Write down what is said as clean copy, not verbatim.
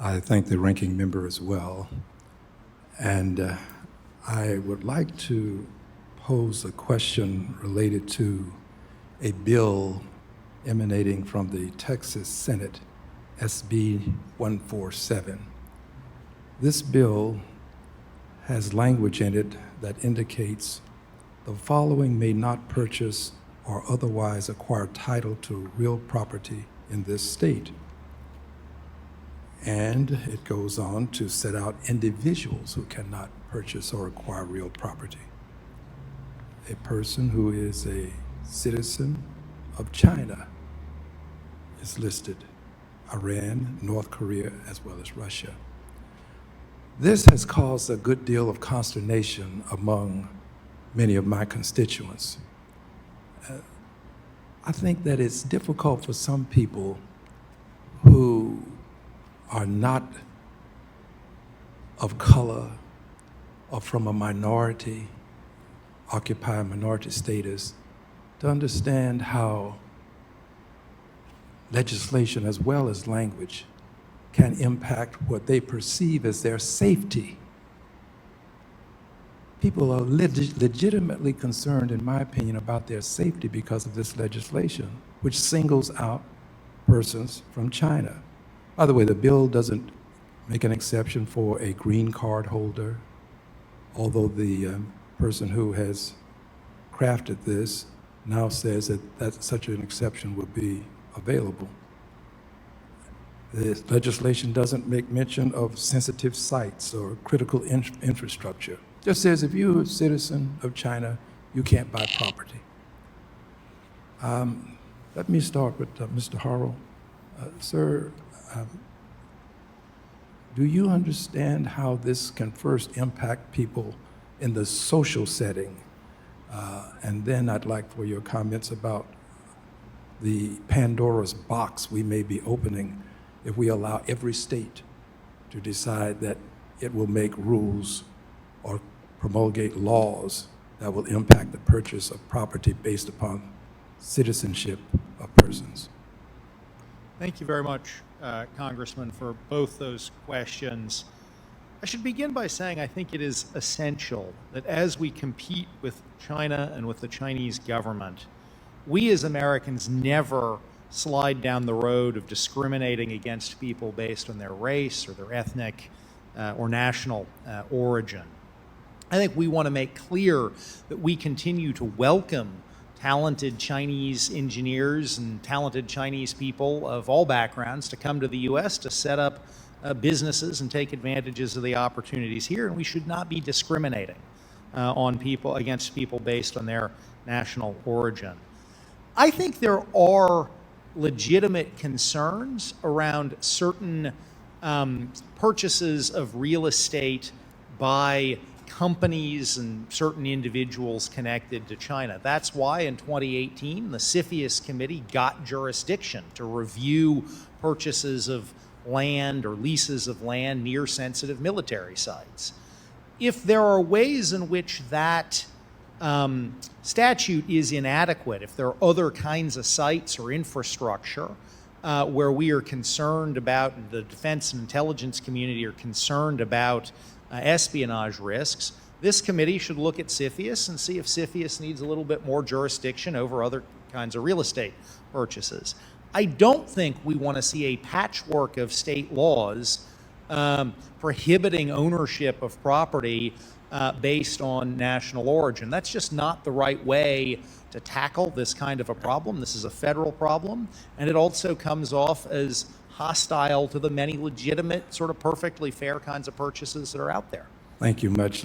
I thank the ranking member as well. And I would like to pose a question related to a bill emanating from the Texas Senate, SB 147. This bill has language in it that indicates the following may not purchase or otherwise acquire title to real property in this state. And it goes on to set out individuals who cannot purchase or acquire real property. A person who is a citizen of China is listed, Iran, North Korea, as well as Russia. This has caused a good deal of consternation among many of my constituents. I think that it's difficult for some people who are not of color or from a minority, occupy a minority status, to understand how legislation as well as language can impact what they perceive as their safety. People are legitimately concerned, in my opinion, about their safety because of this legislation, which singles out persons from China. By the way, the bill doesn't make an exception for a green card holder, although the person who has crafted this now says that such an exception would be available. The legislation doesn't make mention of sensitive sites or critical infrastructure. Just says if you're a citizen of China, you can't buy property. Let me start with Mr. Harrell. Sir, do you understand how this can first impact people in the social setting? And then I'd like for your comments about the Pandora's box we may be opening if we allow every state to decide that it will make rules or promulgate laws that will impact the purchase of property based upon citizenship of persons. Thank you very much, Congressman, for both those questions. I should begin by saying I think it is essential that as we compete with China and with the Chinese government, we as Americans never slide down the road of discriminating against people based on their race or their ethnic or national origin. I think we want to make clear that we continue to welcome talented Chinese engineers and talented Chinese people of all backgrounds to come to the U.S. to set up businesses and take advantages of the opportunities here, and we should not be discriminating against people based on their national origin. I think there are legitimate concerns around certain purchases of real estate by companies and certain individuals connected to China. That's why in 2018, the CFIUS committee got jurisdiction to review purchases of land or leases of land near sensitive military sites. If there are ways in which that statute is inadequate, if there are other kinds of sites or infrastructure where we are concerned about, the defense and intelligence community are concerned about espionage risks, this committee should look at CFIUS and see if CFIUS needs a little bit more jurisdiction over other kinds of real estate purchases. I don't think we want to see a patchwork of state laws prohibiting ownership of property based on national origin. That's just not the right way to tackle this kind of a problem. This is a federal problem, and it also comes off as hostile to the many legitimate, sort of perfectly fair kinds of purchases that are out there. Thank you much.